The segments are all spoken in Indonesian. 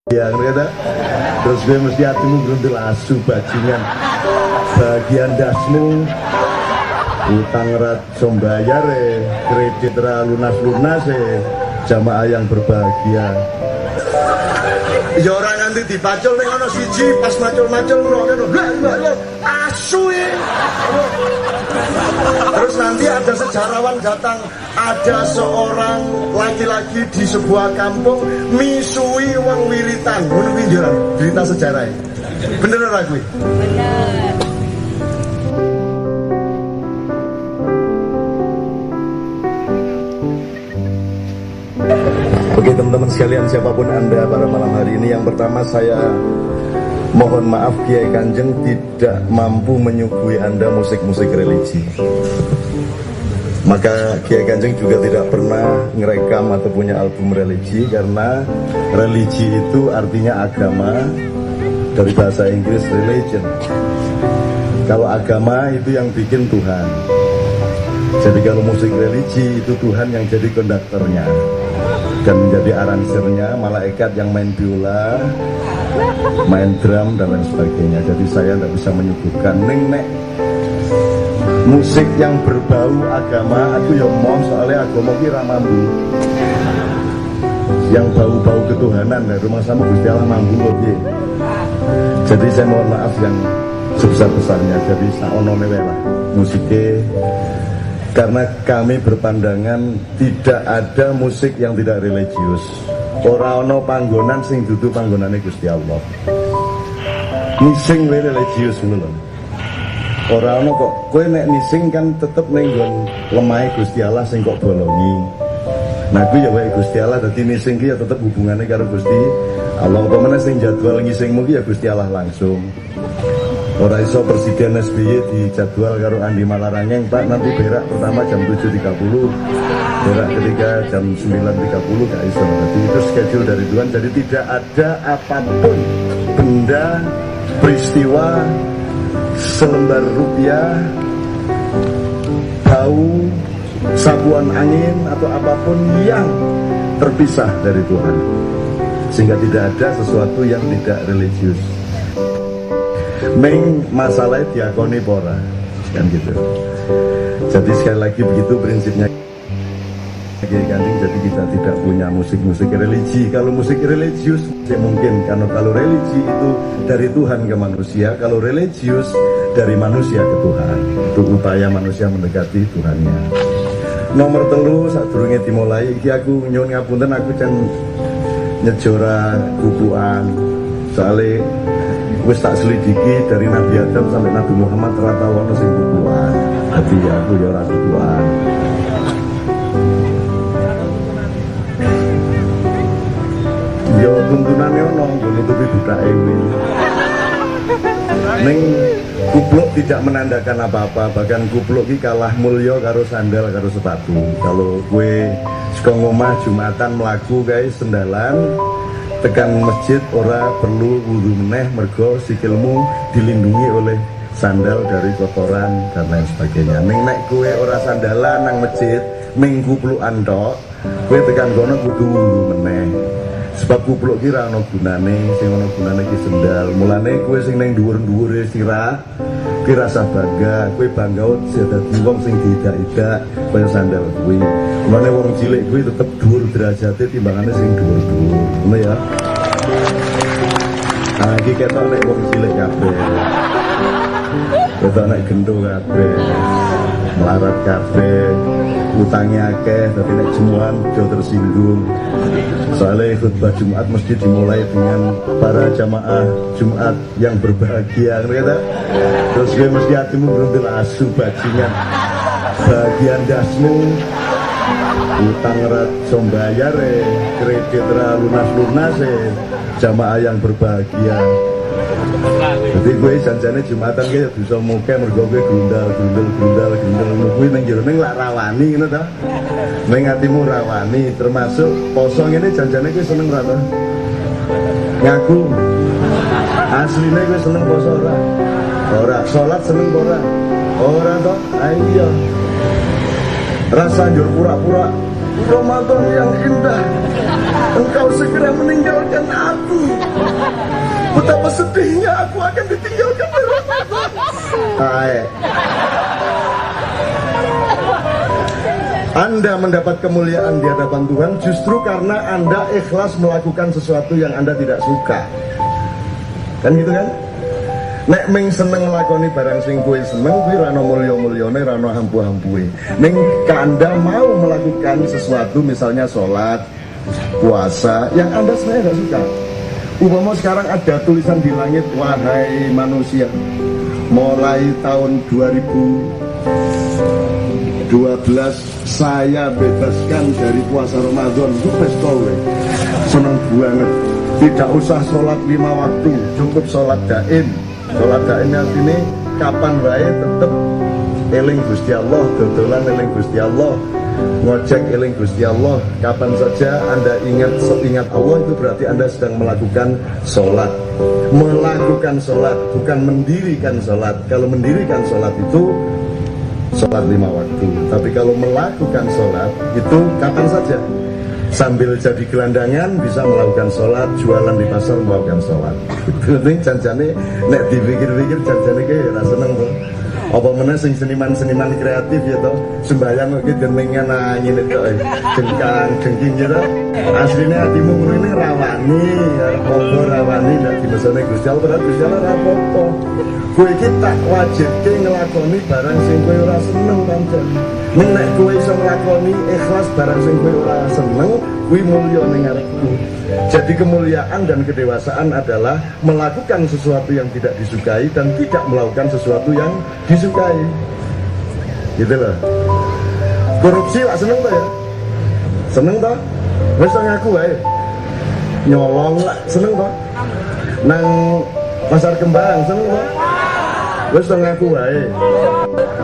Ya kata, terus gue mesti hatimu beruntul asu bajingan, bagian dasmu utang rat sombayar kredit ra lunas jamaah yang berbahagia. Ya orang nanti dipacul ning ana siji pas macul-macul ngono asu ya. Terus nanti ada sejarawan datang, ada seorang laki-laki di sebuah kampung misui wong wiritan, ngono kuwi njaluk cerita sejarah. Bener ora kuwi? Bener. Oke teman-teman sekalian, siapapun Anda pada malam hari ini, yang pertama saya mohon maaf Kiai Kanjeng tidak mampu menyuguhi Anda musik-musik religi. Maka Kiai Kanjeng juga tidak pernah ngerekam atau punya album religi, karena religi itu artinya agama, dari bahasa Inggris religion. Kalau agama itu yang bikin Tuhan. Jadi kalau musik religi itu Tuhan yang jadi konduktornya dan menjadi aransernya, malaikat yang main biola, main drum dan lain sebagainya. Jadi saya tidak bisa menyuguhkan nek musik yang berbau agama. Aku ya mau, soalnya agama kira mampu yang bau-bau ketuhanan dari rumah sama Gusti Allah mampu oke. Jadi saya mohon maaf yang sebesar-besarnya. Jadi saono lah musiknya, karena kami berpandangan tidak ada musik yang tidak religius. Ora ono panggonan sing dudu panggonane Gusti Allah. Nising religius ngono lho. Ora ono kok kowe nek nising kan tetep ning nggon lemahe Gusti Allah sing kok bolongi. Nah kuwi ya wae Gusti Allah, dadi nising ki ya tetep hubungane karo Gusti Allah. Apa meneh sing jadwal ngisingmu ki ya Gusti Allah langsung. Ora iso Presiden SBY dijadwal karo Andi Malarangeng, Pak nanti berak pertama jam 7.30, berak ketiga jam 9.30, gak iso. Jadi itu schedule dari Tuhan. Jadi tidak ada apapun benda, peristiwa, selembar rupiah, bau, sabuan angin atau apapun yang terpisah dari Tuhan. Sehingga tidak ada sesuatu yang tidak religius. Meng masalah diakoni pora kan gitu. Jadi sekali lagi begitu prinsipnya Kiai Kanjeng. Jadi kita tidak punya musik-musik religi. Kalau musik religius ya mungkin, karena kalau religi itu dari Tuhan ke manusia, kalau religius dari manusia ke Tuhan. Itu upaya manusia mendekati Tuhannya. Nomor telu sadurunge dimulai iki aku nyuwun ngapunten, aku can nyejora bukuan soalnya wis tak selidiki dari Nabi Adam sampai Nabi Muhammad rata wono sing bukuan. Jadi aku ya ora bukuan. Ya tuntunane ono nutupi budake kuwi. Ning kupluk tidak menandakan apa-apa, bahkan kupluk ki kalah mulya karo sandal karo sepatu. Kalau kue saka ngomah Jumatan mlaku guys sendalan tekan masjid ora perlu wudu meneh, mergo sikilmu dilindungi oleh sandal dari kotoran dan lain sebagainya. Ning nek kowe ora sandalan nang masjid, ming kuplukan tok, kowe tekan kono kudu wudu meneh. Sebab kupluk ki ra ono gunane, sing ono gunane ki sendal. Mulane kowe sing ning dhuwur-dhuwure sirah ki rasa bangga, kowe bangga dadi wong sing diidak-idak kaya sandal kuwi. Mulane wong cilik kuwi tetep dhuwur derajate timbangane sing dhuwur-dhuwur. Ngono ya. Nah, iki ketok nek wong cilik kabeh. Ketok nek gendho kabeh. Melarat kabeh. Utangnya akeh, tapi nek jemuan do tersinggung. Soalnya khutbah Jumat mesti dimulai dengan para jamaah Jumat yang berbahagia, kata. Terus gue mesti hatimu beruntul asu bajingan, bagian dasmu utang rat sombayar kredit ra lunas jamaah yang berbahagia. Jadi gue janjane Jumatan kayak bisa muke mergo gue grundal kuwi nang jero ning lak rawani ngono ta. Ning atimu rawani, termasuk poso ngene janjane gue seneng ra to? Ngaku. Asline gue seneng poso ora? Ora, salat seneng ora? Ora to? Ayo. Rasa njur pura-pura Ramadan yang indah, engkau segera meninggalkan aku. selamanya aku akan ditinggalkan oleh Ramadan. Anda mendapat kemuliaan di hadapan Tuhan justru karena Anda ikhlas melakukan sesuatu yang Anda tidak suka. Kan gitu kan? Nek ming seneng nglakoni barang sing kowe seneng kuwi ra ono mulya-mulyane, ra ono hampu-hampuhe. Ning Anda mau melakukan sesuatu misalnya sholat, puasa yang Anda sebenarnya tidak suka. Umpama sekarang ada tulisan di langit, wahai manusia, mulai tahun 2012 saya bebaskan dari puasa Ramadan. Itu pesta kowe. Seneng banget. Tidak usah sholat 5 waktu, cukup sholat daim. Sholat daim artinya kapan wae tetep eling Gusti Allah, dodolan eling Gusti Allah, ngojek eling Gusti Allah. Kapan saja Anda ingat Allah, itu berarti Anda sedang melakukan sholat. Melakukan sholat, bukan mendirikan sholat. Kalau mendirikan sholat itu sholat 5 waktu. Tapi kalau melakukan sholat itu kapan saja. Sambil jadi gelandangan bisa melakukan sholat, jualan di pasar melakukan sholat. Ini janjane nek dipikir-pikir janjane kayak rasa seneng tuh. Apa mana seniman-seniman kreatif ya toh, sembahyang kok jenengan nangin itu jengkang jengking gitu. Aslinya hatimu ini rawani, apa rawani ndak dimesone Gusti Allah, berarti Gusti Allah apa-apa. Kowe iki tak wajibke nglakoni barang sing kowe ora seneng pancen. Ning nek kowe iso nglakoni ikhlas barang sing kowe ora seneng, kuwi mulya ning ngarepku. Jadi kemuliaan dan kedewasaan adalah melakukan sesuatu yang tidak disukai dan tidak melakukan sesuatu yang disukai. Gitu loh. Korupsi lah seneng toh ya? Seneng toh? Wis ngaku wae. Nyolong lah seneng toh? Nang pasar kembang seneng toh? Wis ngaku wae.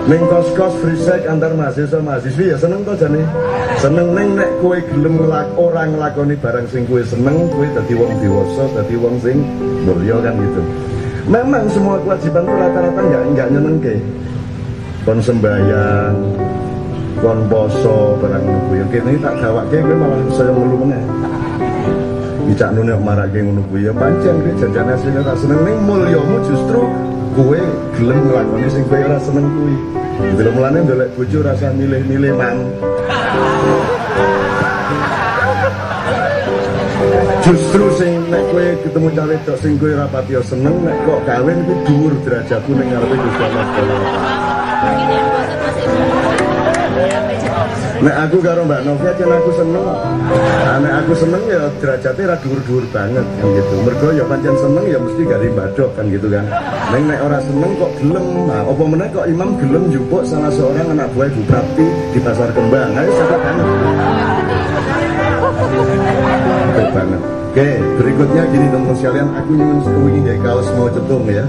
Ning kos-kos free sex antar mahasiswa-mahasiswi ya seneng toh jane. Seneng neng nek kowe gelem ora nglakoni barang sing kowe seneng, kowe dadi wong dewasa, dadi wong sing mulya kan gitu. Memang semua kewajiban itu rata-rata enggak nyenengke. Kon sembahyang, kon poso barang kuwi. Kene tak gawake kowe malah saya mulu meneh. Dicak nune marake ngono kuwi ya pancen kowe janjane asline ora seneng ning mulyamu justru kowe gelem nglakoni sing kowe ora seneng kuwi. Bila mulane ndolek bojo rasa milih-milih man. Justru sing nek kowe ketemu cawe wedok sing kowe ora pati seneng, nek kok kawin kuwi dhuwur derajatku ning ngarepe Gusti Allah Subhanahu wa taala. Nek aku karo Mbak Novi aja aku seneng. Nek aku seneng ya derajatnya ra dhuwur-dhuwur banget kan gitu. Mergo ya pancen seneng ya mesti gari mbadok kan gitu kan. Nek ora seneng kok gelem. Nah, apa meneh kok imam gelem njupuk salah seorang anak buah Ibu Prapti di pasar kembang. Ayo sakit banget. Betul banget. Oke, berikutnya gini teman-teman sekalian, aku ingin sekewingi ya kaos mau cetung ya.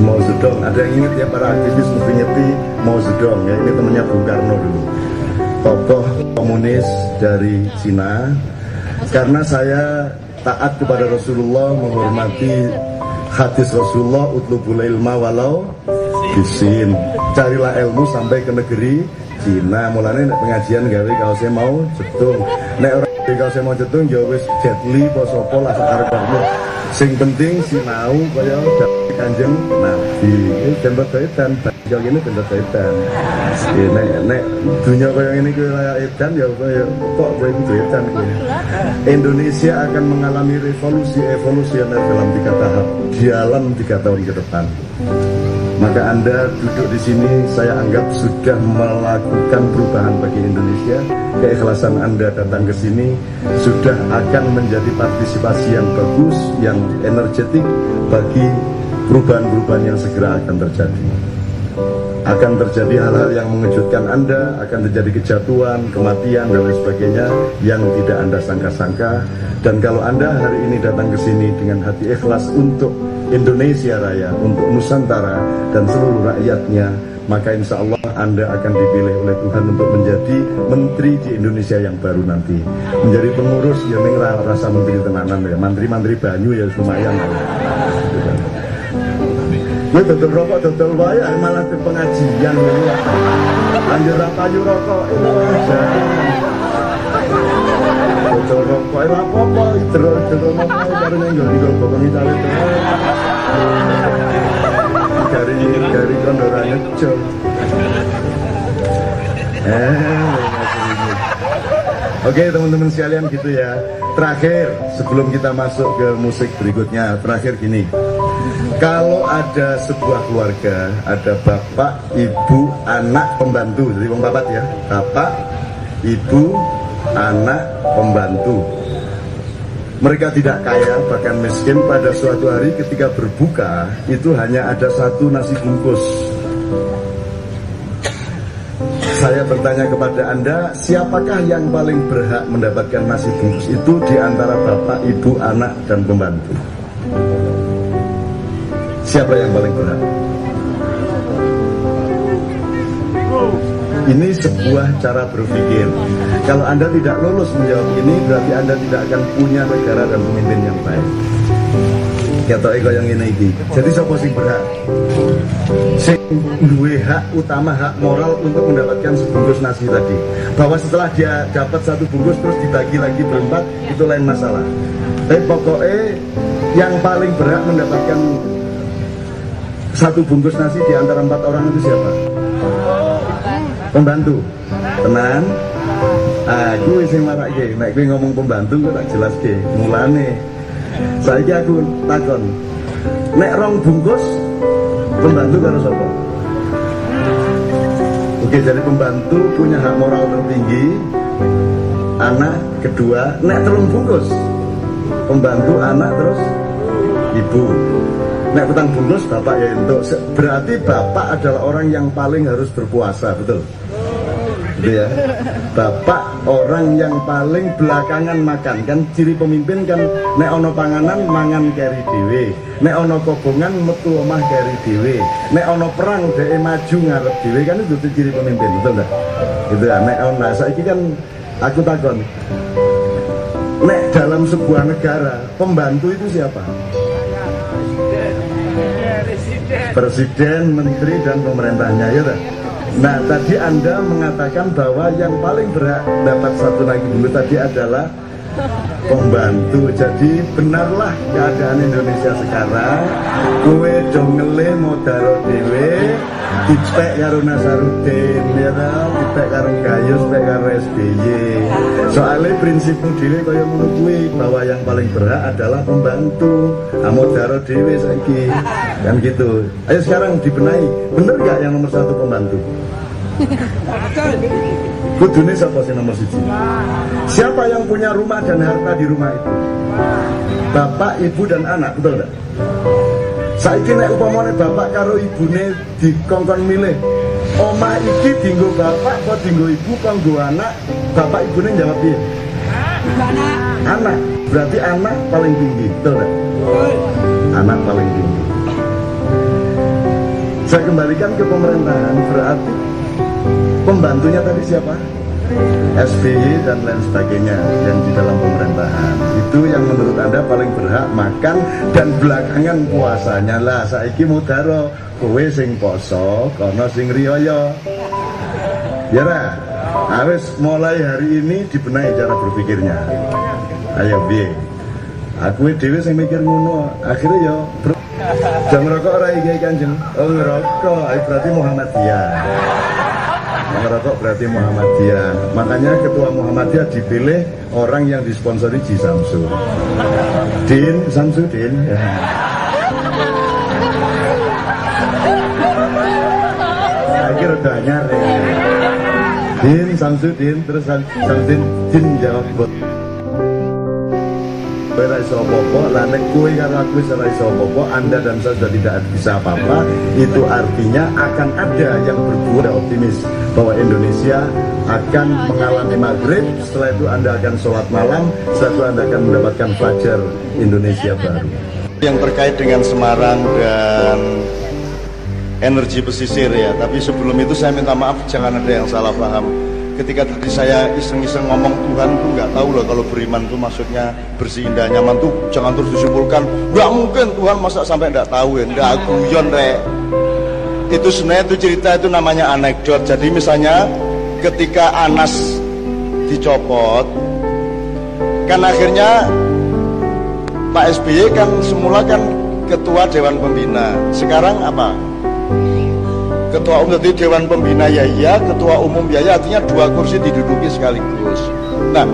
Mau Zedong, ada yang ingat ya para aktivis ngerti mau Zedong ya, ini temennya Bung Karno dulu, tokoh komunis dari Cina. Karena saya taat kepada Rasulullah, menghormati hadis Rasulullah, utlubul ilma walau bisin, carilah ilmu sampai ke negeri Cina. Mulanya pengajian gawe kaosnya mau Zedong, nek orang kaosnya mau Zedong ya wis jetli posopo lah sakarepmu. Sing penting sinau kaya Kanjeng Nabi. Ini tempat edan, bajak ini tempat edan. Nek dunia kaya ini kaya edan ya kaya kok kaya itu edan. Indonesia akan mengalami evolusioner dalam 3 tahap, dalam 3 tahun ke depan. Maka Anda duduk di sini, saya anggap sudah melakukan perubahan bagi Indonesia. Keikhlasan Anda datang ke sini sudah akan menjadi partisipasi yang bagus, yang energetik bagi perubahan-perubahan yang segera akan terjadi. Akan terjadi hal-hal yang mengejutkan Anda, akan terjadi kejatuhan, kematian, dan lain sebagainya yang tidak Anda sangka-sangka. Dan kalau Anda hari ini datang ke sini dengan hati ikhlas untuk Indonesia Raya, untuk Nusantara dan seluruh rakyatnya, maka insya Allah Anda akan dipilih oleh Tuhan untuk menjadi menteri di Indonesia yang baru nanti. Menjadi pengurus, ya ini rasa menteri tenanan ya, mantri-mantri banyu ya lumayan. Gue dodol rokok, dodol waya, malah ke pengajian. Lanjut payu rokok, itu aja. Dodol rokok, itu apa-apa, itu rokok, karena nggak di rokok, kami cari Dari kondoranya jauh. Oke teman-teman sekalian gitu ya. Terakhir sebelum kita masuk ke musik berikutnya, terakhir gini. Kalau ada sebuah keluarga, ada bapak, ibu, anak, pembantu, jadi wong papat ya. Bapak, ibu, anak, pembantu. Mereka tidak kaya, bahkan miskin. Pada suatu hari ketika berbuka, itu hanya ada satu nasi bungkus. Saya bertanya kepada Anda, siapakah yang paling berhak mendapatkan nasi bungkus itu di antara bapak, ibu, anak, dan pembantu? Siapa yang paling berhak? Ini sebuah cara berpikir. Kalau Anda tidak lulus menjawab ini, berarti Anda tidak akan punya negara dan pemimpin yang baik. Kata ego yang ini. Jadi siapa sing berhak? Sing duwe hak utama, hak moral untuk mendapatkan sebungkus nasi tadi. Bahwa setelah dia dapat satu bungkus terus dibagi lagi berempat, itu lain masalah. Tapi pokoknya yang paling berhak mendapatkan satu bungkus nasi di antara 4 orang itu siapa? Pembantu. Tenan. Aku sing marake, nek kowe ngomong pembantu kok tak jelaske. Mulane saiki aku takon. Nek rong bungkus pembantu karo sapa? Oke, jadi pembantu punya hak moral tertinggi. Anak kedua, nek telung bungkus pembantu, anak, terus ibu. Nek petang bungkus bapak ya untuk. Berarti bapak adalah orang yang paling harus berpuasa, betul? Gitu ya. Bapak orang yang paling belakangan makan. Kan ciri pemimpin kan nek ono panganan mangan keri dhewe, nek ono kobongan metu omah keri dhewe, nek ono perang dhek maju ngarep dhewe, kan itu ciri pemimpin, betul enggak? Gitu ya. Nek ono saiki kan aku takon. Nek dalam sebuah negara pembantu itu siapa? Presiden, menteri, dan pemerintahnya, ya tak? Nah, tadi Anda mengatakan bahwa yang paling berhak dapat satu nasi bungkus tadi adalah pembantu. Jadi benarlah keadaan Indonesia sekarang. Kowe jongele modaro dhewe, dipek karo Nasarudin, ya ta, dipek karo Gayus, dipek karo SBY. Soalnya prinsipmu dhewe kaya ngono kuwi, bahwa yang paling berhak adalah pembantu. Modaro dhewe saiki. Kan gitu. Ayo sekarang dibenahi. Bener gak yang nomor 1 pembantu? Kudune siapa sih nomor 1? Siapa yang punya rumah dan harta di rumah itu? Bapak, ibu, dan anak, betul gak? Saiki nek upamane bapak karo ibune dikongkon milih, omah iki dinggo bapak apa dinggo ibu apa nggo anak, bapak ibune jawab piye? Anak. Berarti anak paling tinggi, betul gak? Anak paling tinggi. Saya kembalikan ke pemerintahan, berarti pembantunya tadi siapa? SBY dan lain sebagainya yang di dalam pemerintahan. Itu yang menurut Anda paling berhak makan dan belakangan puasanya lah. Saiki mudaro, kowe sing poso, kono sing riyaya. Ya lah, harus mulai hari ini dibenahi cara berpikirnya. Ayo biye. Aku dhewe sing mikir ngono, akhirnya ya jam ngerokok ora iki Kanjeng. Oh ngerokok, berarti Muhammadiyah. Ngerokok berarti Muhammadiyah. Makanya ketua Muhammadiyah dipilih orang yang disponsori Ji Samsu. Din Samsudin. Ya. Akhir udah nyari. Din Samsudin, terus Samsudin Din jawab buat. Ora iso apa-apa, lah nek kowe karo aku ora iso apa-apa, Anda dan saya sudah tidak bisa apa-apa, itu artinya akan ada yang berbuat optimis bahwa Indonesia akan mengalami maghrib, setelah itu Anda akan sholat malam, setelah itu Anda akan mendapatkan fajar Indonesia baru. Yang terkait dengan Semarang dan energi pesisir ya, tapi sebelum itu saya minta maaf jangan ada yang salah paham. Ketika tadi saya iseng-iseng ngomong Tuhan tuh nggak tahu loh kalau beriman tuh maksudnya bersih indah nyaman tuh jangan terus disimpulkan nggak mungkin Tuhan masa sampai nggak tahu ya, nggak guyon rek. Itu sebenarnya itu cerita itu namanya anekdot. Jadi misalnya ketika Anas dicopot kan akhirnya Pak SBY kan semula kan ketua Dewan Pembina. Sekarang apa? Ketua umum. Jadi Dewan Pembina ya iya, ketua umum ya iya, artinya 2 kursi diduduki sekaligus. Nah,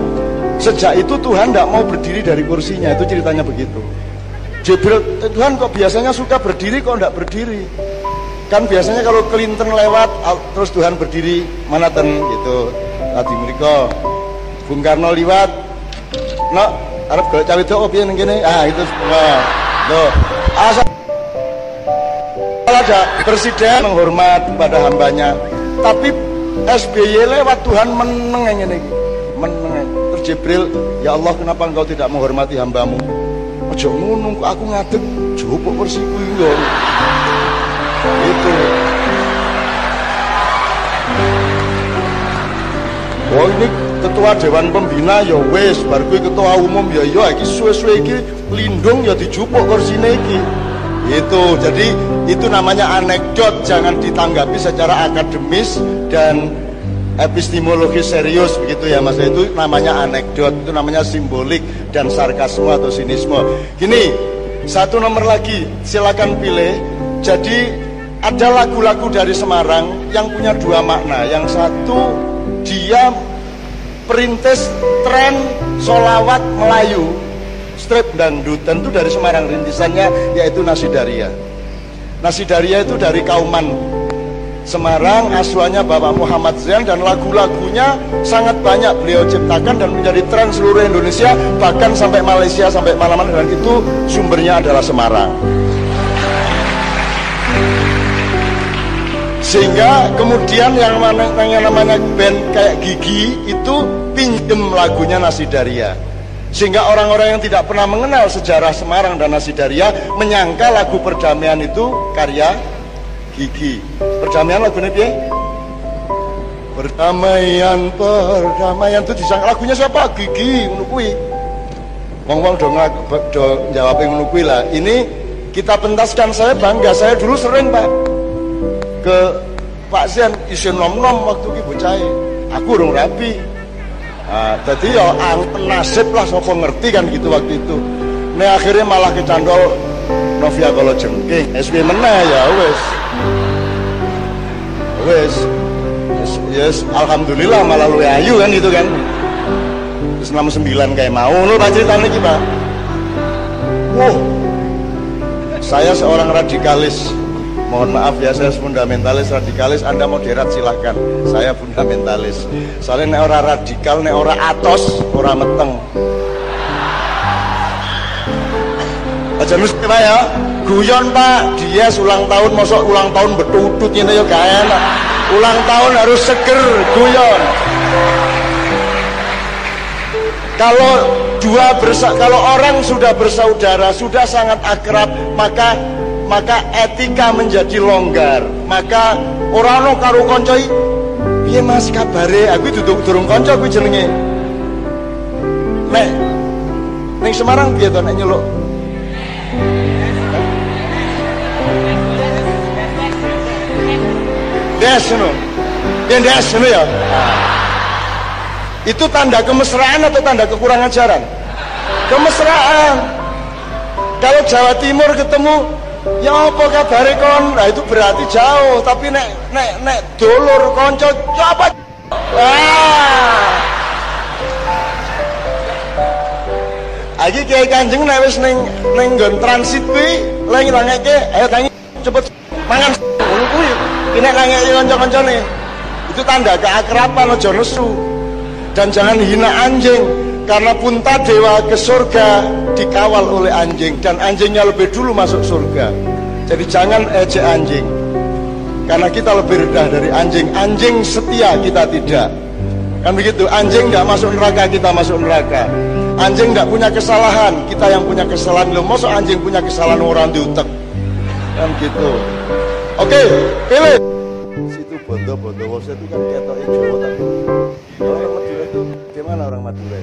sejak itu Tuhan tidak mau berdiri dari kursinya, itu ceritanya begitu. Jibril, Tuhan kok biasanya suka berdiri, kok tidak berdiri? Kan biasanya kalau Clinton lewat, terus Tuhan berdiri, mana ten gitu. Tadi mereka Bung Karno liwat, no, Arab kalau cawe itu opian gini, itu semua. Loh, asal ada presiden menghormat kepada hambanya, tapi SBY lewat Tuhan meneng ini, meneng. Terus Jibril, ya Allah kenapa engkau tidak menghormati hambamu? Ojo ngono, aku ngadeg jupuk kursiku iki. Itu. Oh ini ketua Dewan Pembina ya wis, bar kuwi ketua umum ya iki suwe-suwe iki lindung ya dijupuk kursine iki. Itu. Jadi itu namanya anekdot, jangan ditanggapi secara akademis dan epistemologis serius begitu ya Mas. Itu namanya anekdot, itu namanya simbolik dan sarkasme atau sinisme. Gini, satu nomor lagi silakan pilih. Jadi ada lagu-lagu dari Semarang yang punya 2 makna. Yang satu, dia perintis tren solawat Melayu, strip dangdut, tentu dari Semarang, rintisannya yaitu Nasidaria. Nasidaria itu dari Kauman Semarang, asuhannya Bapak Muhammad Zain, dan lagu-lagunya sangat banyak beliau ciptakan dan menjadi tren seluruh Indonesia, bahkan sampai Malaysia, sampai mana-mana, dan itu sumbernya adalah Semarang. Sehingga kemudian yang namanya band kayak Gigi itu pinjem lagunya Nasidaria. Sehingga orang-orang yang tidak pernah mengenal sejarah Semarang dan Nasidaria menyangka lagu Perdamaian itu karya Gigi. Perdamaian lagunya piye? Perdamaian, perdamaian itu disangka lagunya siapa? Gigi, ngono kuwi. Wong-wong do jawab ngono kuwi lah. Ini kita pentaskan, saya bangga. Saya dulu sering, Pak, ke Pak Zain isin nom-nom waktu ki bocah. Aku urung rapi. Jadi ya nasib lah, sapa ngerti kan gitu waktu itu. Nah akhirnya malah kecandol Novia Kolo Jengking. SW meneh ya wes. Yes, alhamdulillah malah luwe ayu kan gitu kan. Terus 69 kayak mau lho Pak ceritanya iki, Pak. Wow. Saya seorang radikalis. Mohon maaf ya, saya fundamentalis, radikalis. Anda moderat silahkan. Saya fundamentalis. Soalnya nek ora radikal, nek ora atos, ora meteng. Aja mesti Pak ya. Guyon Pak, dia ulang tahun, mosok ulang tahun betutut ngene ya gak enak. Ulang tahun harus seger, guyon. Kalau orang sudah bersaudara, sudah sangat akrab, maka etika menjadi longgar. Maka orang no karo konco piye Mas kabare? Aku durung konco kuwi jenenge. Ning Semarang piye to nek nyeluk? Des no. Des no ya. Itu tanda kemesraan atau tanda kekurang ajaran? Kemesraan. Kalau Jawa Timur ketemu ya apa kabare kon? Nah itu berarti jauh, tapi nek dulur kanca ya apa? Iki Kiai Kanjeng nek wis ning nggon transit kuwi lagi langeke ayo tangi cepet mangan ngono kuwi. Iki nek langeke kanca-kancane. Itu tanda keakraban, aja nesu. Dan jangan hina anjing, karena punta dewa ke surga dikawal oleh anjing, dan anjingnya lebih dulu masuk surga. Jadi jangan ejek anjing, karena kita lebih rendah dari anjing. Anjing setia, kita tidak. Kan begitu, anjing nggak masuk neraka, kita masuk neraka. Anjing nggak punya kesalahan, kita yang punya kesalahan. Loh, masa anjing punya kesalahan orang diutek? Kan gitu. Oke, pilih. Situ bondo-bondo, itu kan ketoknya Jawa tapi orang Madura itu gimana orang Madura?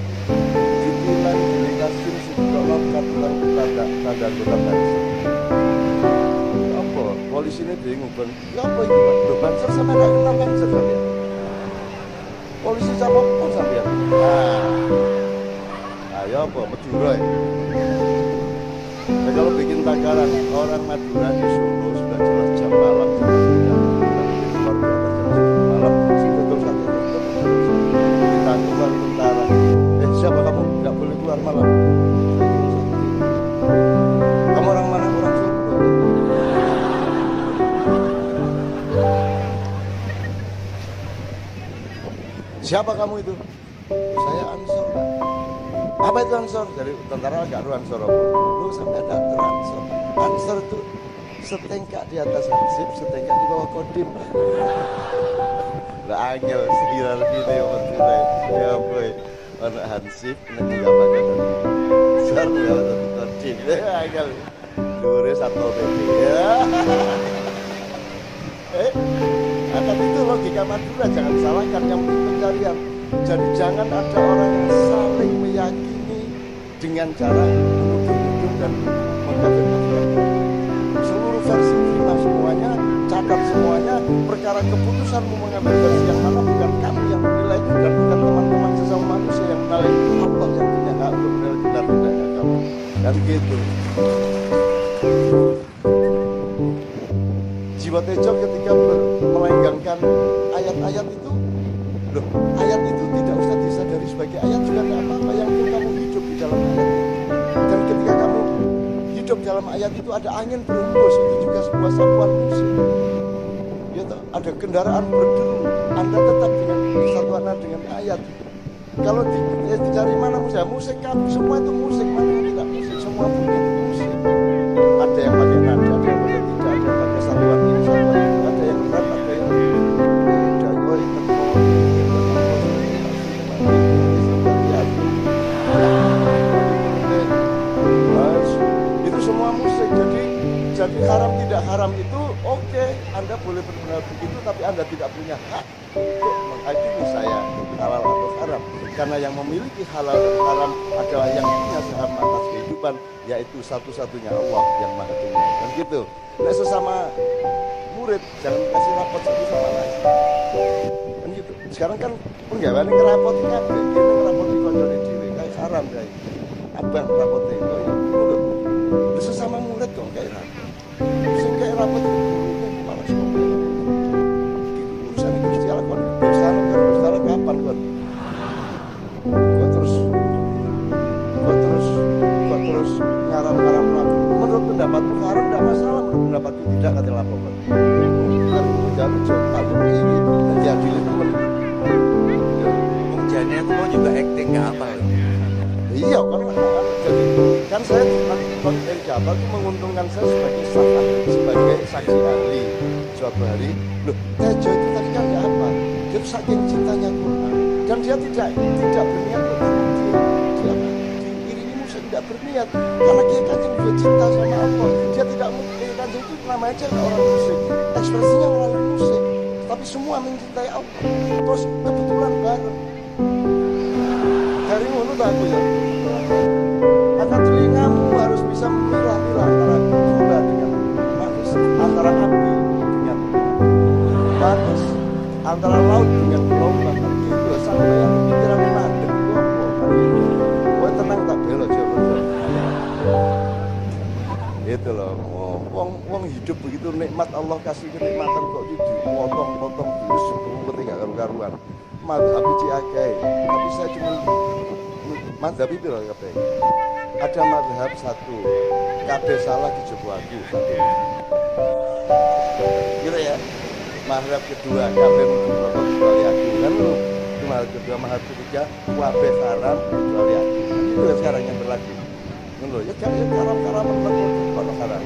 Ditilang dikasih sekolong katulan tanda kota bangsa. Apa? Polisi ini bingung kan? Ya apa ini Pak? Loh bangsa sama gak kenal bangsa sampean? Polisi sama pun sampean? Nah ya apa? Madura ya? Nah, kalau bikin tagar sekarang orang Madura di Solo sudah jelas jam malam malam tutup satu ditanggung oleh tentara. Siapa kamu? Tidak boleh keluar malam. Kamu orang mana? Orang Solo. Siapa kamu itu? Saya Ansor. Apa itu Ansor? Dari tentara nggak ru Ansor. Lu sampai ada Ansor. Ansor itu setengkak di atas Hansip, setengkak di bawah Kodim. Lah angel sekira gitu ya maksudnya. Ya boy, anak Hansip nek enggak pakai Ansor ya Kodim. Ya angel. Dure satu PP. Tapi itu logika Madura, jangan salahkan yang penting pencarian. Jadi jangan ada orang yang saling meyakini dengan cara menuduh-nuduh dan mengkafir-kafirkan. Seluruh versi terima semuanya, catat semuanya. Perkara keputusanmu mengambil versi yang mana bukan kamu yang menilai dan bukan teman-teman sesama manusia yang menilai. Allah yang punya hak untuk menilai benar tidaknya kamu. Dan gitu. Jiwa Tejo ketika melenggangkan ayat-ayat itu, loh, ayat itu tidak usah disadari sebagai ayat juga tidak apa-apa, yang penting kamu hidup di dalam ayat itu. Dan ketika kamu hidup dalam ayat itu ada angin berhembus, itu juga sebuah sapuan musik. Ya, ada kendaraan berderu, Anda tetap dengan kesatuan dengan ayat. Kalau dicari mana musik, musik kan semua itu musik, mana yang tidak musik, semua bunyi itu musik. Ada yang pakai nada, ada yang pakai tidak, ada yang pakai satuan ini, satuan itu, ada yang berat, ada yang itu semua musik. Jadi haram tidak haram itu oke, Anda boleh berpendapat begitu, tapi Anda tidak punya hak untuk menghakimi saya halal atau haram, karena yang memiliki halal dan haram adalah yang punya saham atas kehidupan, yaitu satu-satunya Allah yang Maha Tinggi. Dan gitu. Nah, sesama murid jangan kasih rapot satu sama lain. Kan gitu. Sekarang kan penggaweane ngerapoti kabeh, kene ngerapoti kancane dhewe, kayak haram kae. Abang rapote kok ya. Sesama murid kok kayak rapot. Sing kayak rapot malah kok. Urusan Gusti Allah kok. Gusti Allah kapan kok? Kok terus ngaram-ngaram lagu. Menurut pendapatmu haram tidak masalah, menurut pendapatku tidak, kata laporan. Kan jangan kalau ini terjadi teman. Jadinya aku mau juga acting nggak apa ya? Iya kan saya dari Jabar itu menguntungkan saya sebagai saksi ahli. Suatu hari, loh Tejo itu tadi kan nggak apa, dia saking cintanya Quran dan dia tidak berniat diiringi musik, tidak berniat karena Kiai Kanjeng juga cinta sama Allah. Dia tidak Kiai Kanjeng itu namanya aja orang musik, ekspresinya melalui musik, tapi semua mencintai Allah. Terus kebetulan bareng hari ngono tak aku ya. Karena telingamu harus bisa memilah-milah antara gula dengan manis, antara api dengan panas, antara laut dengan gelombang. Gitu sampai yang pikiran mandek itu apa? Kowe tenang tak belo coba. Itu loh, wong hidup begitu nikmat Allah kasih kenikmatan kok dipotong-potong dulu sebelum ketika karu-karuan. Mazhab iki akeh, tapi saya cuma mazhab itu loh kabeh. Ada mazhab satu, kabeh salah dijebak aku satu. Gitu ya. Mazhab kedua, kabeh menurut kecuali aku. Kan loh. Mazhab kedua, mazhab ketiga, kabeh haram kecuali aku. Itu yang sekarang yang berlaku. Ngono ya kan haram-haram menurut haram.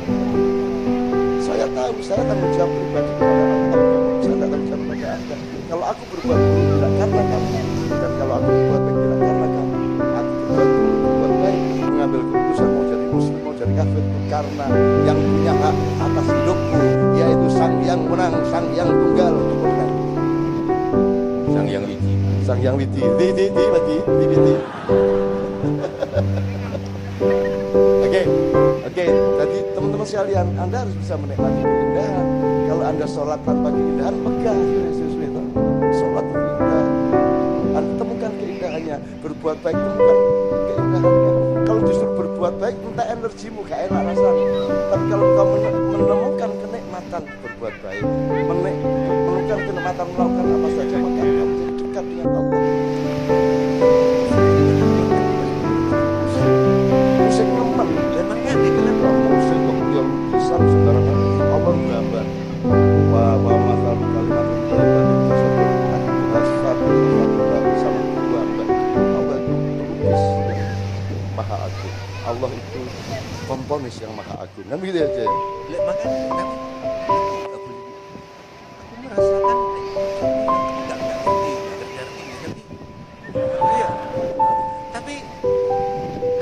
Saya tahu, saya tanggung jawab pribadi kepada Allah. Saya tidak tanggung jawab kepada Anda. Kalau aku berbuat buruk tidak karena kamu, dan kalau aku berbuat baik tidak karena kamu. Aku berbuat baik, mengambil keputusan mau jadi muslim, mau jadi kafir, karena yang punya hak atas hidupku, yaitu Sang Yang Menang, Sang Yang Tunggal untuk menang. Sang Yang Widi. Sang Yang Widi, Widi. Oke, jadi teman-teman sekalian, Anda harus bisa menikmati keindahan. Kalau Anda sholat tanpa keindahan, megah Yesus itu. Sholat keindahan, Anda temukan keindahannya. Berbuat baik, temukan keindahannya. Kalau justru berbuat berbuat baik entah energimu gak enak rasanya. Tapi kalau kamu menemukan kenikmatan berbuat baik, menemukan kenikmatan melakukan apa saja, maka kamu jadi dekat dengan Allah. Musik nemen, memang kan kenapa musik kok yang bisa sembarangan apa gambar. Wah, masalah kalimat itu satu sama dua Allah itu pelukis maha agung. Allah itu komponis yang maha agung. Kan begitu aja. Ya, makanya tapi aku merasakan enggak ngerti iya, tapi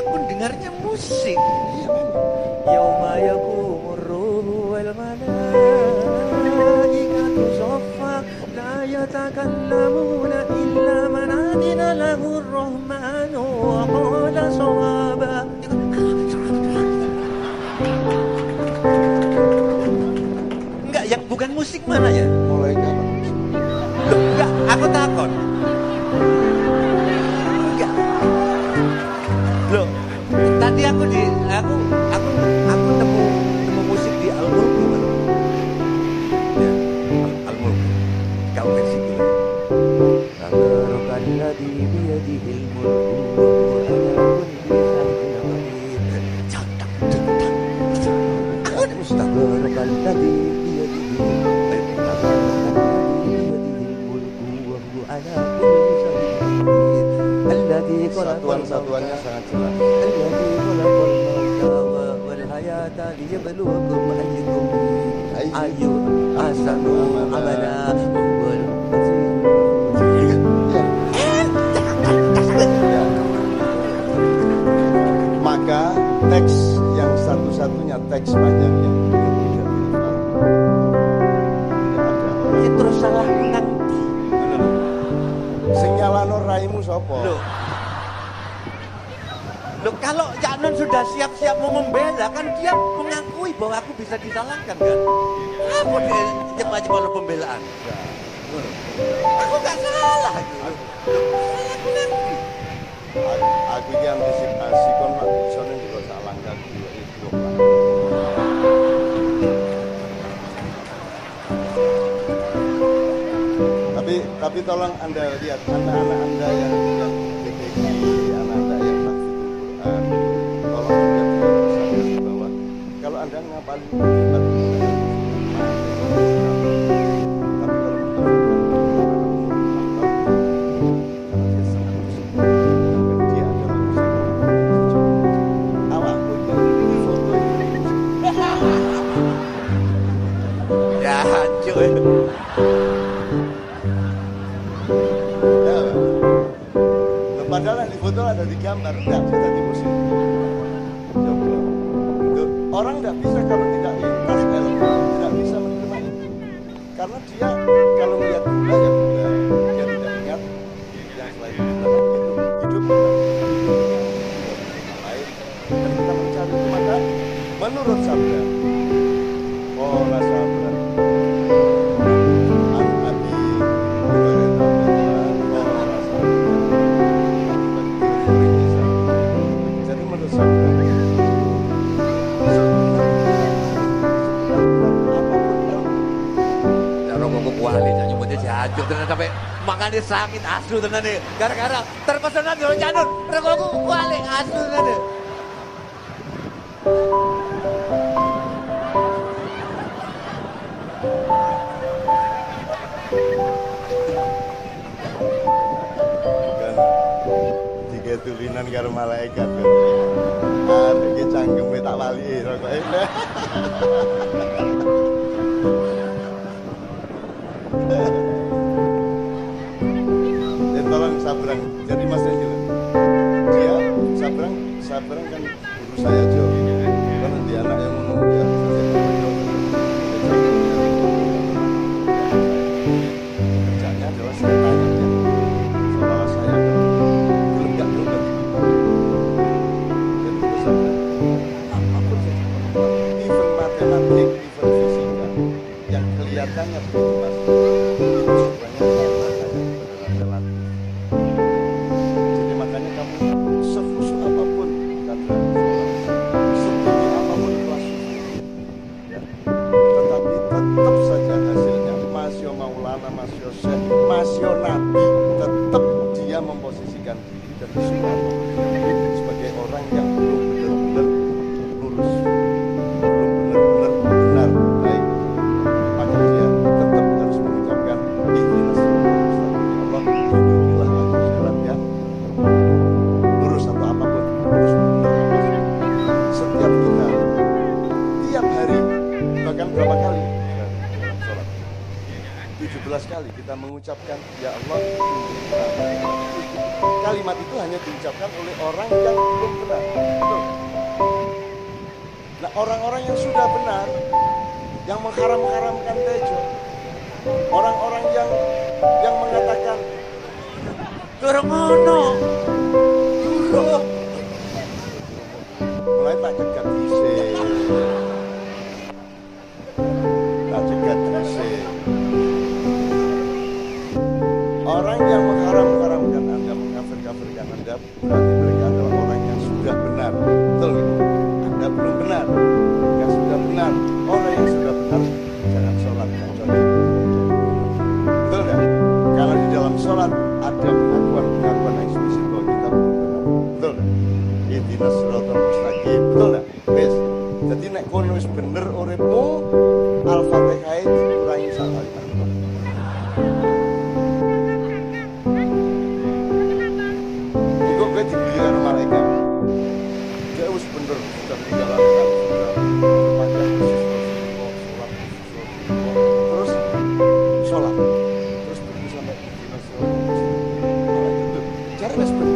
aku dengarnya musik. Iya memang. Yauma yaqumur ruhu wal malaikatu saffa la yatakallamuna illa man adina lahu ar-rahmanu wa qala shawaba. Enggak, yang bukan musik mana ya? Mulai kapan? Loh, enggak, aku takut. Enggak. Loh, tadi aku nemu musik di Al-Mulk. Ya, Al-Mulk. Kau versi dulu. Tabarakalladzi biyadihil mulku wa huwa ala kulli syai'in qadir. Catak cetak. Tabarakalladzi biyadihil mulku wa huwa ala kulli syai'in qadir. Alladzi Satuan-satuannya sangat jelas. Alladzi khalaqal mauta wal hayata liyabluwakum ayyukum ahsanu amala wa huwal azizul Ya. Maka teks yang satu-satunya teks panjang yang tidak dihafal. Tidak ada orang. Ya terus salah nanti. Sing nyalano raimu sapa? Loh, kalau Cak Nun sudah siap-siap mau membela, kan dia mengakui bahwa aku bisa disalahkan kan? Apa dia cepat-cepat pembelaan? Aku gak salah. Aku nanti. Aku iki antisipasi kon mak isone juga sak langkah dua itu. Tapi tolong Anda lihat anak-anak Anda yang PKI, anak-anak yang tahfidzul Quran, tolong juga sadar bahwa kalau Anda ngapalin kalimat padahal di foto ada di gambar, enggak bisa di musik. Coba. Orang enggak bisa kalau tidak lintas film, tidak bisa menerima itu. Karena dia kalau melihat Buddha ya Buddha, dia tidak ingat yang selain Buddha itu hidup lain. Dan kita mencari itu maka menurut sabda, pola sabda. Hancur tenan sampai makanya sakit asu tenan deh. Gara-gara terpesona di Canun, rekoku balik asu tenan deh. Kan tiga tulinan karo malaikat kan. Ada ki cangkeme tak wali rokoke. Tolong Sabrang, jadi Mas Angel, dia Sabrang kan guru saya Jo, karena dia anak yang menunggu ya, kerjanya adalah saya tanya dia, seolah saya belum gak jadi itu Sabrang, apapun saja, even matematik, even fisika, yang kelihatannya begitu Mas, itu sebenarnya jadi makanya kamu sekhusyuk apapun kata berapa kali dalam sholat? 17 kali kita mengucapkan ya Allah. Kalimat itu hanya diucapkan oleh orang yang belum benar. Betul. Nah, orang-orang yang sudah benar, yang mengharam-haramkan tejo, orang-orang yang mengatakan Durung ngono. mulai tak cegat dhisik. Tak cegat dhisik. Orang yang mengharam-haramkan Anda, mengkafir-kafirkan Anda, berarti mereka adalah orang yang sudah benar. Betul gitu? Anda belum benar. Mereka sudah benar. Orang yang sudah benar jangan sholat yang cocok. Betul nggak? Kalau di dalam sholat ada pengakuan-pengakuan eksplisit bahwa kita belum benar. Betul nggak? Ihdinas siratal mustaqim. Betul nggak? Wes. Jadi nek kono wis bener uripmu, Al-Fatihah dikurangi sak kalimat. Iku kowe dibeli karo malaikat. Dia wis bener sudah menjalankan sudah panjang terus sholat terus pergi sampai ihdinas siratal mustaqim. Malaikat tuh jare wis bener.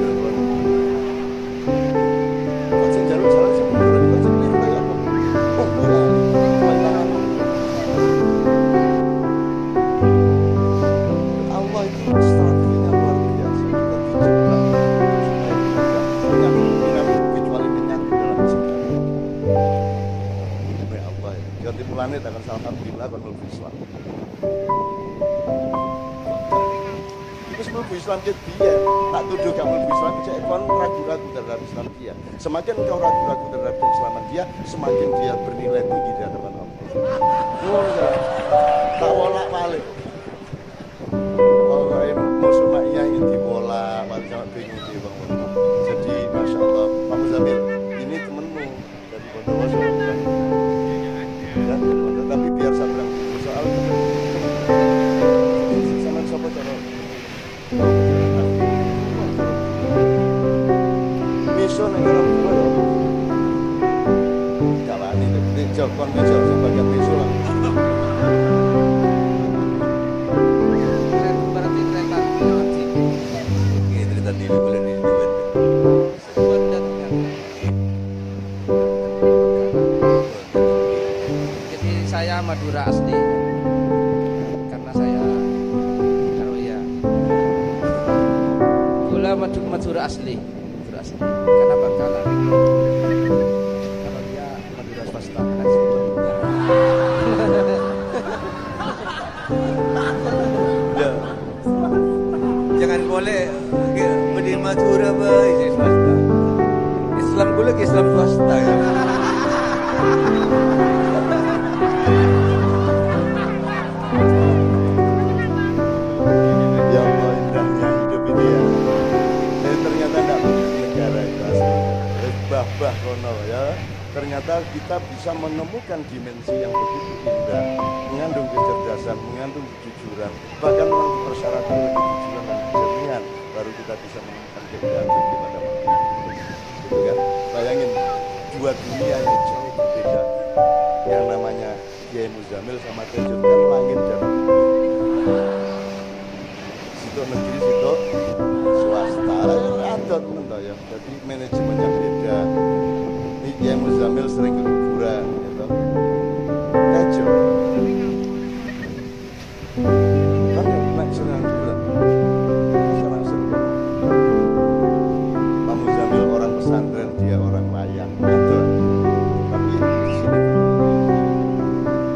Planet akan salah satu bila akan mlebu Islam. Terus mlebu Islam dia tak tuduh kamu mlebu Islam, cek kon ragu-ragu terhadap Islam dia. Semakin kau ragu-ragu terhadap keislaman dia, semakin dia bernilai tinggi di hadapan Allah. Tak wolak-balik. Pokoke musuh makiyah yang dibolak, macam bingung di bang. Jadi masya Allah, Pak Muzamil, ini temenmu dari Bondowoso. Tapi biar saya bilang soal sama siapa cara miso negara dua ya jalani tapi jokon meja sebagai miso lah. Berarti mereka ngaji. Ini cerita diri boleh dibuat. Saya Madura asli karena saya Karolya. Gula Madura asli karena Bangkalan. Karolya Madura swasta. Ya. Jangan boleh berdiri Madura baik swasta. Islam gula ke Islam swasta. Ya Allah, indahnya hidup ini ya. Dan ternyata enggak begitu negara itu asli. Bah kono ya. Ternyata kita bisa menemukan dimensi yang begitu indah, mengandung kecerdasan, mengandung kejujuran, bahkan mengandung persyaratan kejujuran dan kejernihan, baru kita bisa menemukan keindahan kepada manusia. Gitu kan? Bayangin dua dunia yang jauh berbeda. Yang namanya Kiai Muzamil sama Tejo kan langit dan bumi. Situ negeri, situ swasta, adat mentok ya. Jadi manajemennya beda. Ini Kiai Muzamil sering ke kuburan, gitu. Tejo kan naik sering kuburan. Sekarang sering. Pak Muzamil orang pesantren, dia orang layang, adat. Tapi di sini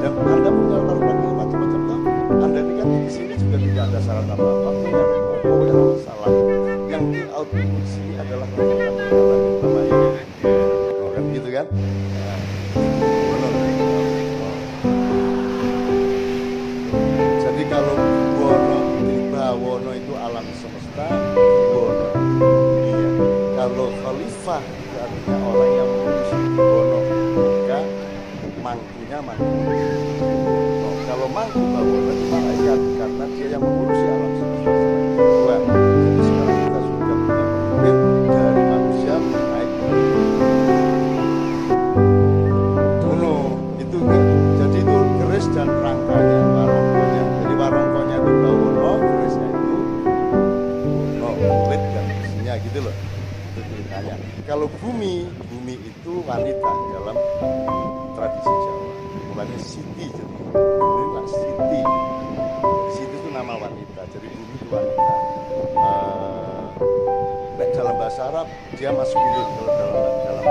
dan Anda punya latar belakang macam-macam toh. Anda ini kan di sini juga tidak ada syarat apa-apa. Oh yang salah. Yang di output di sini adalah namanya. Oh kan gitu kan? Ya. Jadi kalau Wono Wono itu alam semesta, Wono dunia. Kalau khalifah itu artinya orang yang mengurusi Wono, maka mangkunya mangku. Oh, kalau mangku Wono itu malaikat karena dia yang mengurusi alam semesta. Wah, jadi sekarang kita sudah punya pemimpin dari manusia naik. Wono itu jadi itu Siti jadi bumi lah Siti. Siti itu nama wanita, jadi bumi itu wanita. Dalam bahasa Arab dia maskulin, kalau dalam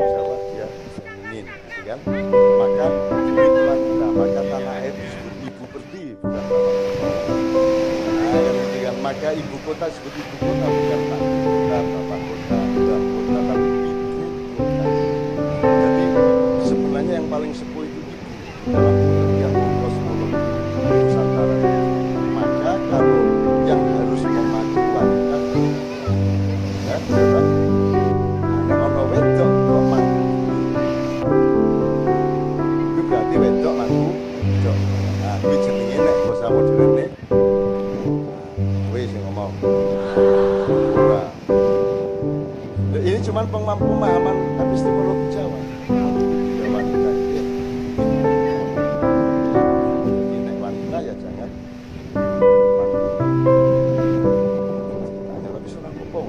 Jawa dia feminin, gitu kan? Maka bumi itu wanita, maka tanah air disebut ibu pertiwi, bukan bapak kota. Nah, gitu kan? Maka ibu kota disebut ibu kota, bukan pak kota, bapak kota, bukan kota, tapi ibu kota. Jadi sebenarnya yang paling sepuh itu ibu dalam pengertian kosmologi Nusantara. Maka kalau yang harus memacu wanita siapa? Nek ana wedok kok mantu. Itu berarti wedok mantu wedok. Nah, kuwi jenenge nek basa moderne. Kuwi sing ngomong. Nah. Ini cuma pemahaman epistemologi Jawa. Ya wanita itu. Jadi nek wanita ya jangan mantu. Tapi sunah kupong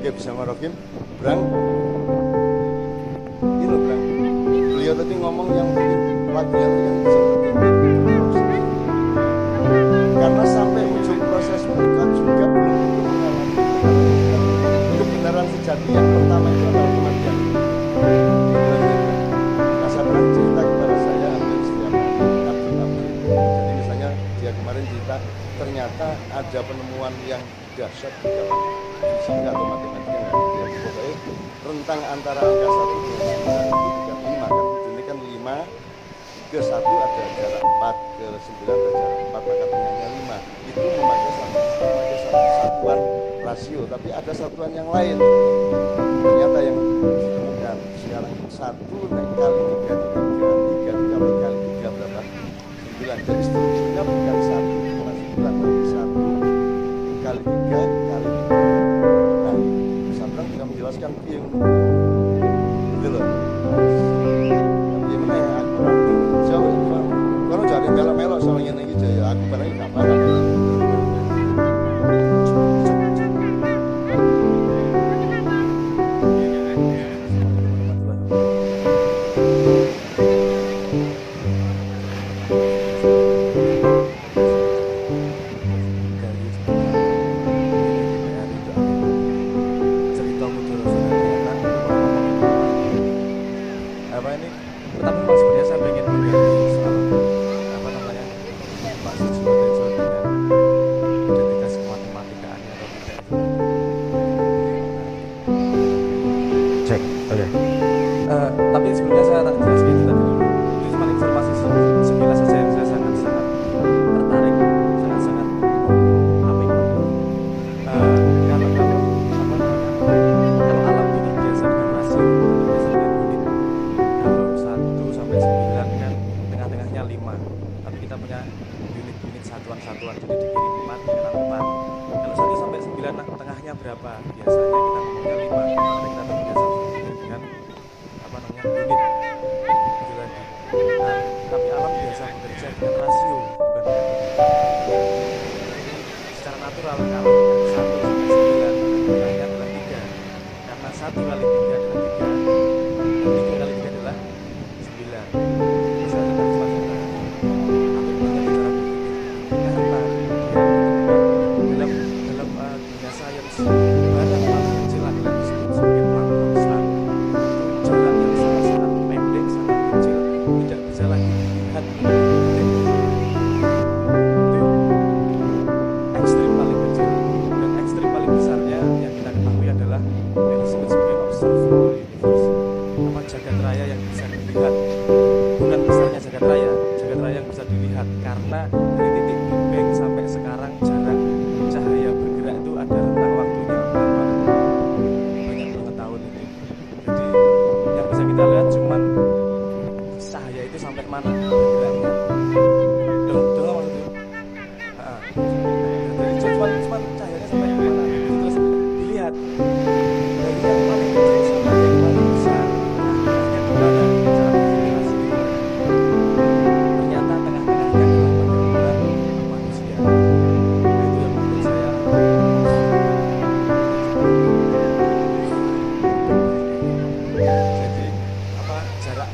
dia bisa ngorokin Brang ini loh Brang, beliau tadi ngomong yang penting lagunya yang penting karena sampai ujung proses menikah juga belum tentu mengalami kebenaran sejati. Yang pertama itu adalah kematian. Mas Abraham cerita kepada saya hampir setiap hari. Jadi misalnya dia kemarin cerita ternyata ada penemuan yang dahsyat di dalam fisika atau matematika ya. Pokoknya rentang antara angka 1 dengan 9 itu 35 kan. Ini kan 5 ke 1 ada jarak 4, ke 9 ada jarak 4, maka tengahnya 5. Itu memakai satu satuan rasio, tapi ada satuan yang lain. Ternyata yang ditemukan sekarang 1 kali 3 itu 3 ditambah kali 3 berapa? 9. Jadi strukturnya bukan 1,9 tapi 1 kali 3 kali 3. Nah, Sabran bisa menjelaskan yang gitu loh. Tapi mana ya aku jauh kalau cari melok-melok soalnya ini ya aku barangnya nggak paham. Tapi sebelumnya saya tak jelaskan itu tadi dulu. Itu cuma informasi sekilas saja yang saya sangat-sangat tertarik, sangat-sangat apik. Kalau alam itu terbiasa dengan rasio, terbiasa dengan unit. Kalau 1 sampai 9 kan tengah-tengahnya 5. Tapi kita punya unit-unit satuan-satuan, jadi dikirim 4 dengan 4. Kalau 1 sampai 9 tengahnya berapa? Biasanya kita ngomongnya 5. Karena kita terbiasa dengan unit.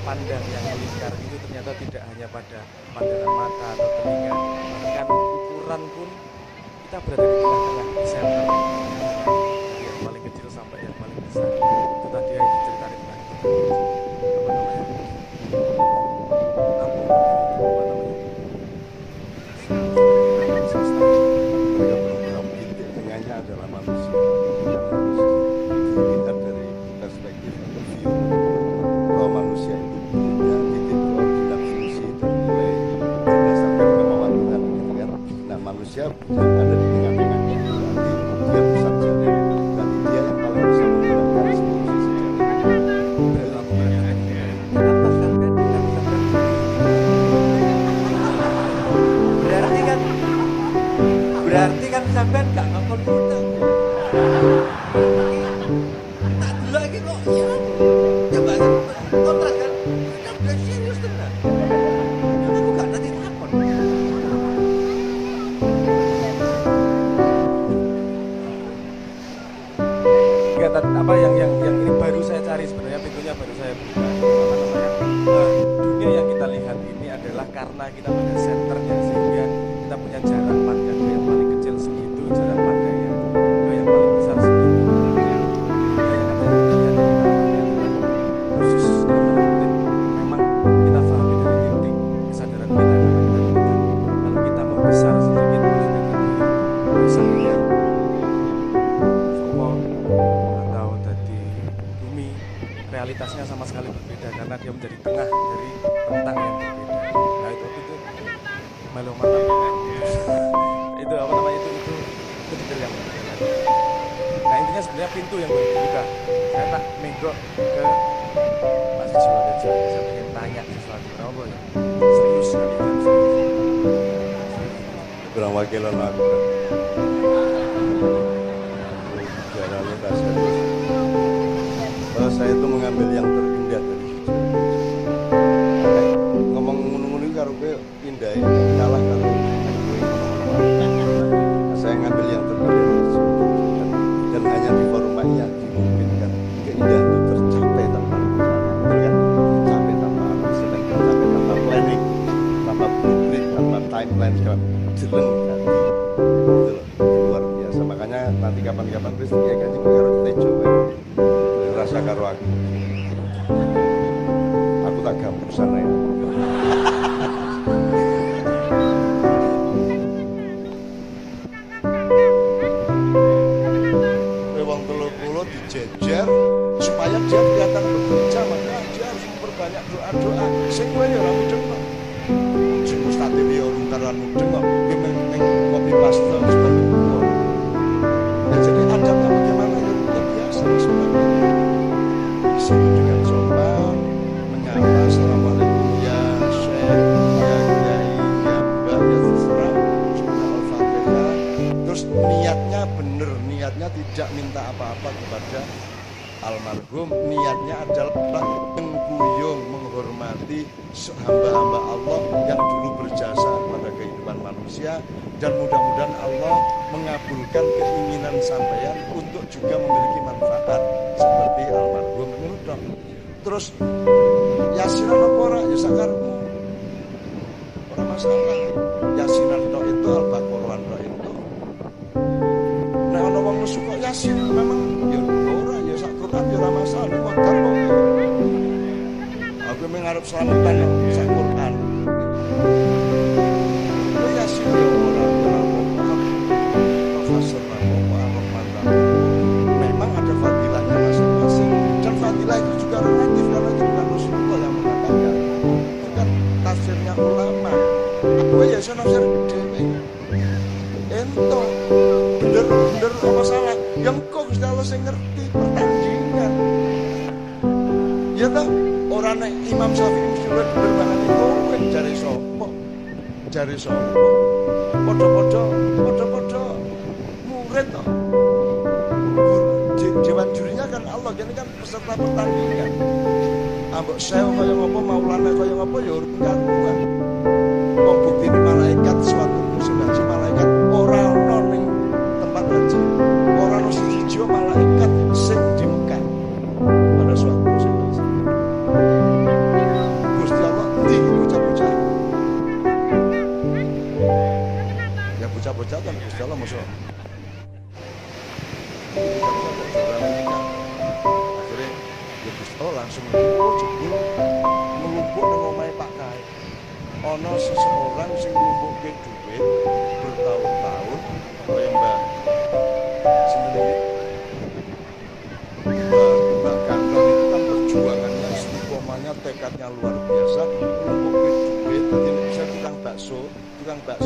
pandang yang melingkar itu ternyata tidak hanya pada pandangan mata atau telinga, bahkan ukuran pun kita berada di tengah-tengah, di center, dari yang paling kecil sampai yang paling besar. Itu tadi yang diceritain tadi. Apa namanya? Program titik tengahnya adalah manusia yang harus dilihat dari perspektif atau view bahwa manusia itu punya titik koordinat fungsi dan nilai berdasarkan kemauan Tuhan, gitu kan. Nah, manusia yang ada di tengah-tengahnya berarti dia pusat jalan, berarti dia yang paling bisa menggunakan seluruh sisi jalan. Kenapa sampai berarti kan sampai gak ngakon utang. Tak dulu lagi kok ya. Coba kontrak kan. Kita udah serius tenan. Aku gak nanti takon. Enggak, apa yang ini baru saya cari sebenarnya, pintunya baru saya buka. Apa namanya? Dunia yang kita lihat ini adalah karena kita pada senternya, sehingga kita punya jarak pandang yang paling kecil segitu, jarak pandangnya ke yang paling besar segitu. Yang ada di dunia khusus memang kita pahami dari titik kesadaran kita kalau kita membesar sedikit sudah lebih besarnya Sopo atau tadi bumi, realitasnya sama sekali berbeda karena dia menjadi tengah dari rentang yang berbeda. Nah itu malu mantap. Itu apa namanya itu detail yang berbeda. Nah intinya sebenarnya pintu yang berbeda. Saya tak menggok ke Mas Jiwa dan saya ingin tanya sesuatu. Apa ya? Serius sekali kan serius. Kurang wakilan aku. Jalannya tak serius. Saya itu mengambil yang terindah dari hidup. Ngomong ngono-ngono karo kowe indah kalah karo saya ngambil yang terindah dan hanya di forum yang dimungkinkan keindahan itu tercapai tanpa tercapai tanpa arsitek, tercapai tanpa planning, tanpa blueprint, tanpa timeline segala jeleng kan itu luar biasa. Makanya nanti kapan-kapan wis ya Kanjeng karo tejo rasa karo aku tak gampang sana ya. Wong 30 dijejer supaya dia kelihatan bekerja, maka dia harus memperbanyak doa-doa. Sing kowe ya ora mudeng kok. Sing mustati yo luntaran mudeng kok. Ki ning kopi pasta seperti itu. Ya jadi adabnya bagaimana ya biasa sebenarnya. Bisa dengan sopan menyapa assalamualaikum ya Syekh, ya Kiai, ya Mbak, ya terserah. Al-Fatihah. Terus niatnya bener, niatnya tidak minta apa-apa kepada almarhum, niatnya adalah mengguyung, menghormati hamba-hamba Allah yang dulu berjasa pada kehidupan manusia, dan mudah-mudahan Allah mengabulkan keinginan sampeyan untuk juga memiliki manfaat seperti almarhum. Terus yasinan apa ora ya sakarmu, ora masalah. Yasinan tok itu al-baqarah tok itu. Nek ana wong suka yasin memang ya ora ya sak Quran ya ora masalah kok karo. Aku mengarep selamatan sak Quran. Yasin ya ora profesor apa memang ada fadilahnya masing-masing, dan fadilah itu juga relatif karena itu bukan Rasulullah yang mengatakan, itu kan tafsirnya ulama. Gue ya saya nafsir dewe ento bener apa salah yang kok Gusti Allah sing ngerti pertandingan ya ta. Orang nek Imam Syafi'i mesti berbangane kowe jare sapa padha-padha murid to. Dewan jurinya kan Allah, ini kan peserta pertandingan. Ambek sewu kaya ngopo, maulana kaya ngopo ya urip karuan. Wong buktine malaikat suatu musim haji, malaikat ora ono ning tempat haji. Ora ono siji malaikat sing di Mekah pada suatu musim haji. jebul melumpuk nang omahe Pak Kae. Ana seseorang sing nglumpukke duit bertahun-tahun kaya Mbak Ganteng itu kan perjuangannya, istiqomahnya, tekadnya luar biasa. Nglumpukke duit dadi nek bisa tukang bakso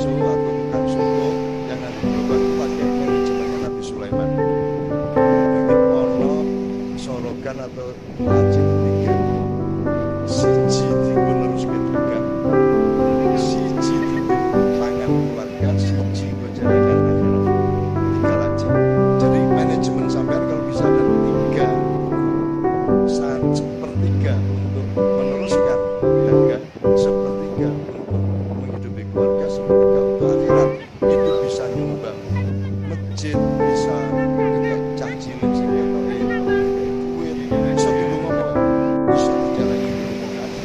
atau tukang soto yang nanti berubah pakai manajemennya Nabi Sulaiman. Jadi ono sorogan atau wajib tiga siji tiga terus kedugaan, siji tiga pangan keluarga, siji berjalanan akhirat, tiga lajim. Jadi manajemen sampean kalau bisa ada tiga, sepertiga untuk meneruskan dagang, sepertiga untuk menghidupi keluarga, sepertiga untuk akhirat. Itu bisa nyumbang masjid, bisa cah cilik sing ketoke duit, iso dienggo apa? Iso dijalani provokasi.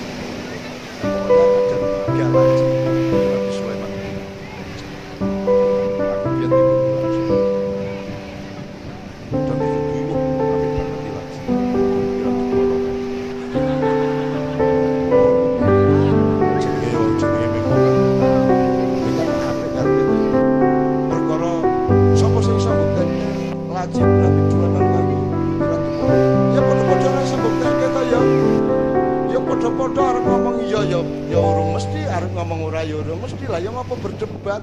Pokoknya ada tiga lajim Nabi Sulaiman. Aku biar tiba langsung. Dan itu dulu tapi berhenti lagi. Kira dibolong. Jenenge mikokan. Mikokan apik karpe. Perkara sapa sing iso mbuktekne lajim Nabi Sulaiman kanggo kira dibolong. Ya padha-padha ora iso mbuktekne to ya. Ya padha-padha arep ngomong iya ya urung mesti, arep ngomong ora ya urung mesti lah, ya ngapa berdebat.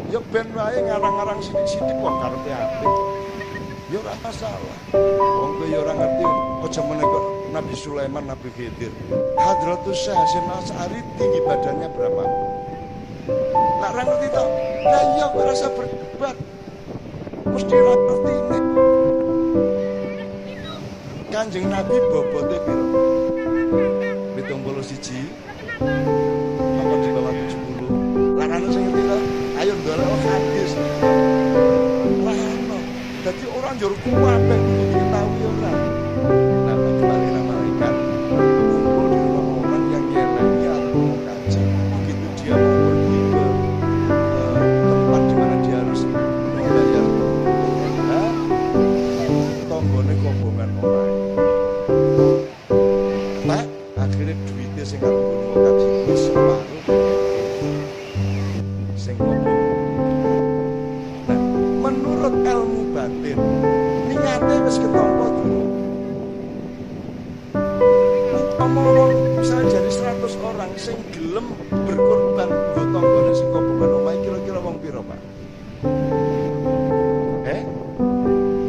Ya ben wae ngarang-ngarang sithik-sithik kok karepe apik. Ya ora masalah. Wong kowe ya ora ngerti aja meneh kok Nabi Sulaiman, Nabi Khidir. Hadratus Syekh Hasyim Asy'ari tinggi badannya berapa? Lah ora ngerti to. Lah iya kowe rasa berdebat. Mesti ora ngerti nek Kanjeng Nabi bobote piro? 71 apa di bawah 70. Lah ana sing ngerti to? Ayo ndolek hadis. Lah ono. Dadi ora njur kuwabeh kudu diketahui ora. Nah, kembali nama malaikat kumpul di rumah orang yang nyelengi atau mau kaji. Begitu dia mau pergi ke tempat di mana dia harus membayar tonggone kobongan omahe. Pak, akhirnya duitnya sing karo mau kaji wis separuh sing ngomong. Nah, menurut ilmu batin niate wis ketompo dulu. Omong misalnya dari 100 orang sing gelem berkorban nggo tanggane sing kobongan omahe kira-kira wong pira, Pak?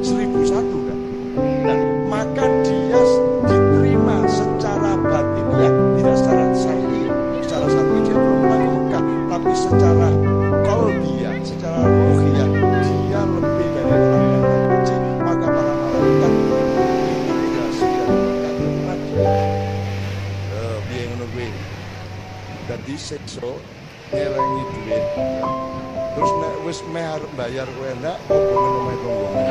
1001 kan? Nah, maka dia diterima secara batiniah, tidak secara syar'i. Secara syar'i dia belum pernah ke Mekah, tapi secara qalbiyah, secara ruhiyah dia lebih dari orang yang terkecil. Maka para malaikat imigrasi dan Mekah terima dia. Piye ngono kuwi. Dadi sekso nyelengi duit. Terus nek wis meh arep bayar kowe ndak kobongan omahe tonggone.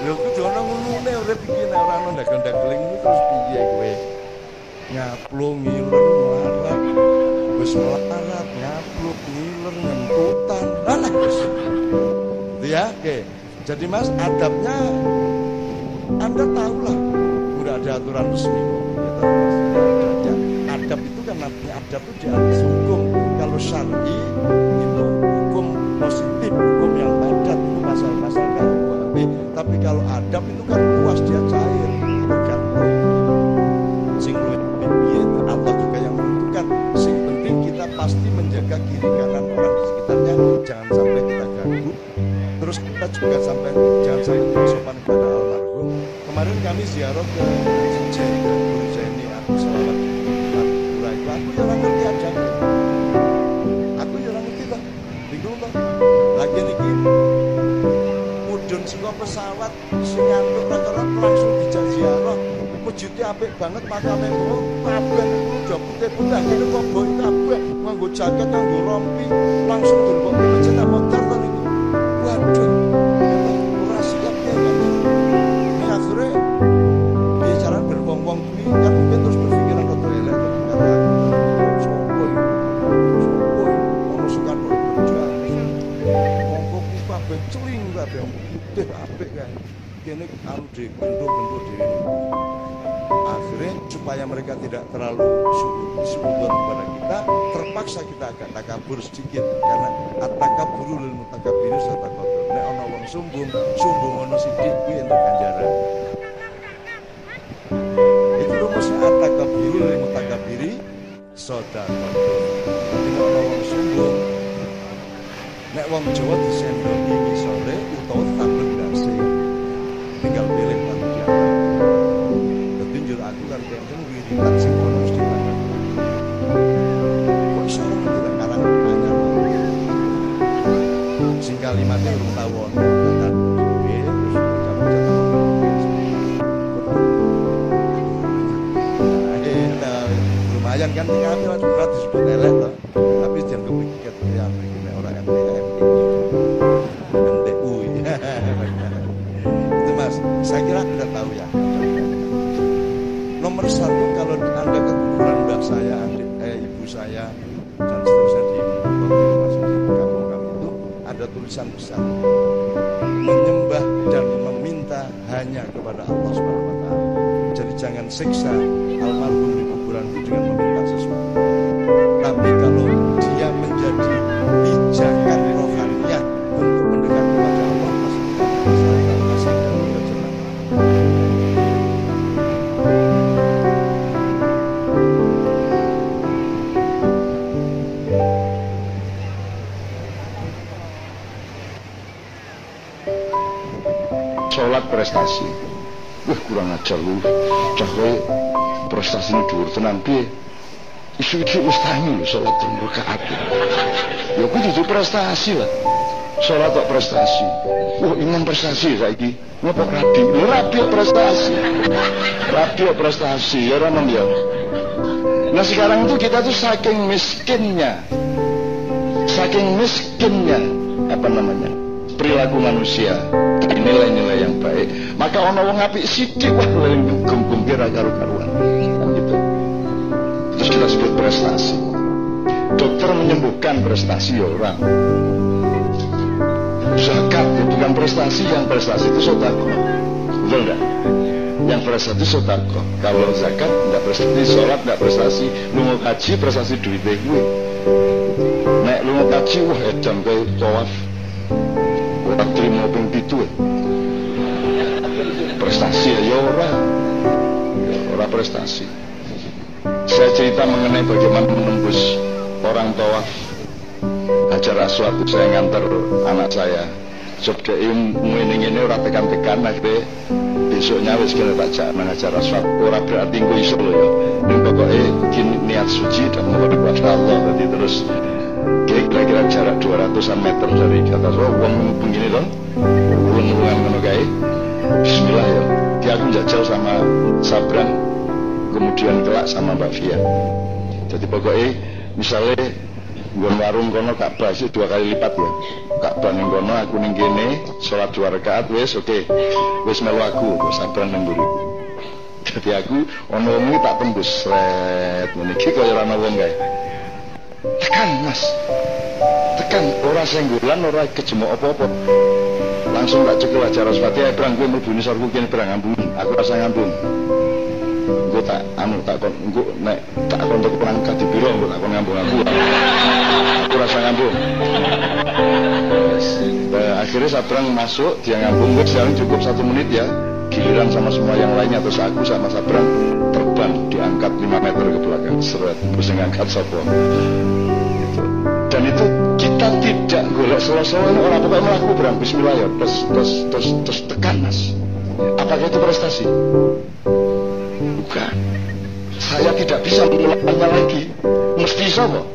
Lho kudu ana ngunune urip iki nek ora ana dagang-dageling iki terus piye kowe? Nyaplung ngiler melarat. Wis melarat nyaplung ngiler ngentutan. Lah wis. Ya, oke. Jadi Mas, adabnya Anda tahulah, udah ada aturan resmi kok. Gitu, Mas. Adab itu kan namanya adab itu di atas hukum. Kalau syar'i itu hukum positif, hukum yang padat, itu pasal-pasal KUHP. Tapi kalau adab itu kan luas, dia cair, tergantung sing luwih itu Allah juga yang menentukan. Sing penting kita pasti menjaga kiri kanan orang di sekitarnya, jangan sampai kita ganggu. Terus kita juga jangan sampai sopan kepada almarhum. Kemarin kami ziarah ke Cijen, ke Guru Zaini, aku selamat Madura itu. Aku ya orang ngerti aja. Aku ya orang ngerti lah. Bingung lah. Lagi nih mudun saka pesawat sing ngantuk rata-rata langsung dijak ziarah. Masjidnya apik banget, makame ngono kabeh udah putih-putih kene kok boy kabeh nganggo jaket, nganggo rompi, langsung dilebok ke masjid Al-Mukhtar to niku. Waduh. Ora siap ya kan. Ini akhirnya bicara berwong-wong kuwi kan mungkin terus berpikiran kok elek karena sopo ono sukan berjuang. Monggo ku kabeh celing kabeh putih kae. Kene anu de gendho-gendho dhewe. Akhirnya supaya mereka tidak terlalu suudzon kepada kita, terpaksa kita agak takabur sedikit karena at-takaburu lil mutakabbir sadaqah. Nek ana wong sombong ono sithik kuwi entuk ganjaran. Itu rumusnya at-takaburu lil mutakabbiri sadaqah. Nek ana wong sombong, nek wong Jawa disendoki ngisore utawa tablek ndase. Tinggal pilih bagian. Aku kan kenten wiritan sing ono mesti banget. Kok iso ora tidak karang anyar. Sing kalimatnya urung tawon. Kan terus lumayan kan tinggal berat disebut elek toh. Tapi jangan kepikir ya begini orang MTM. MTU ya. Itu Mas, saya kira Anda tahu ya. Nomor satu, kalau Anda ke kuburan mbak saya, ibu saya, dan seterusnya di kampung kami itu ada tulisan besar, menyembah dan meminta hanya kepada Allah Subhanahu Wa Taala. Jadi jangan siksa almarhum di kuburan itu dengan meminta sesuatu. Tapi kalau dia menjadi pijakan rohaniah untuk mendekat kepada Allah, masih tidak ada masalah, masih ada jalan. Sholat prestasi, kurang ajar lu, cahwe prestasi ini dhuwur tenan piye? Isu-isu wis tangi lho sholat 3 rakaat. Ya kuwi dudu prestasi lah. Sholat kok prestasi. Imam prestasi saiki. Ngopo rabi? Rabi prestasi. Rabi prestasi ya ora nang ya. Nah sekarang itu kita tuh saking miskinnya apa namanya perilaku manusia, nilai-nilai yang baik, maka ono wong apik sithik wah gum-gum kira karu-karuan kan gitu. Terus kita sebut prestasi. Dokter menyembuhkan prestasi ya orang. Zakat itu bukan prestasi, yang prestasi itu sedekah. Betul enggak? Yang prestasi sedekah. Kalau zakat enggak prestasi, salat enggak prestasi, lunga haji prestasi duite kuwi. Nek lunga haji wah edan kowe tawaf. Ora trimo ping 7. Prestasi ya ora prestasi. Saya cerita mengenai bagaimana menembus orang tawaf Hajar Aswad. Saya nganter anak saya sebda ini ora tekan-tekan, akhirnya besoknya wis kena baca nang Hajar Aswad. Ora berarti engko iso lho ya. Ning pokoke niat suci dan menghadap Allah. Berarti terus kira-kira jarak 200-an meter dari atas wong begini loh, urun-urunan ngono kae. Bismillah ya. Dia aku jajal sama Sabran, kemudian kelak sama Mbak Fia. Jadi pokoknya misalnya nggon warung kono Ka'bah sih 2 kali lipat ya. Ka'bah ning kono, aku ning kene salat 2 rakaat wis oke. Wis melu aku Sabran nang mburi. Jadi aku ono wong tak tembus sret ngene iki kaya ora ana wong kae. Tekan Mas, tekan, ora senggolan, ora kejemuk apa-apa. Langsung tak cekel Hajar Aswad, ya Brang kowe mlebu ni sorku kene Brang ngambung. Aku rasa ngambung. Engko tak kon engko nek tak kon tek perangkat di biro engko tak kon ngambung aku. Aku rasa ngambung. Akhirnya Sabrang masuk, dia ngambung, gue sekarang cukup 1 menit ya. Giliran sama semua yang lainnya, terus aku sama Sabrang terbang, diangkat 5 meter ke belakang, seret, terus ngangkat sopo. Gitu. Dan itu kita tidak golek selo-selo, orang pokoknya melakukan berang bismillah ya, terus tekan Mas. Apakah itu prestasi? Bukan. Saya tidak bisa mengulangnya lagi. Mesti iso kok.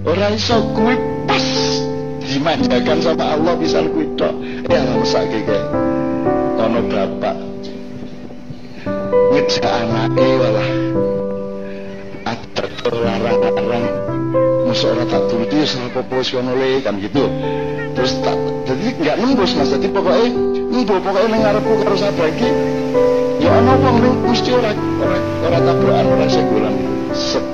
Orang iso kuwi pas dimanjakan sama Allah bisa kuwi tok. Ya mesake kae. Ono bapak ngejak anake walah adat larang-larang mosok ora tak turuti wis apa-apa wis ono le kan gitu. Terus tak jadi enggak nembus Mas. Jadi pokoknya ning ngarepku karo Sabra iki ya ana wong mesti ora tabrakan ora senggolan. Set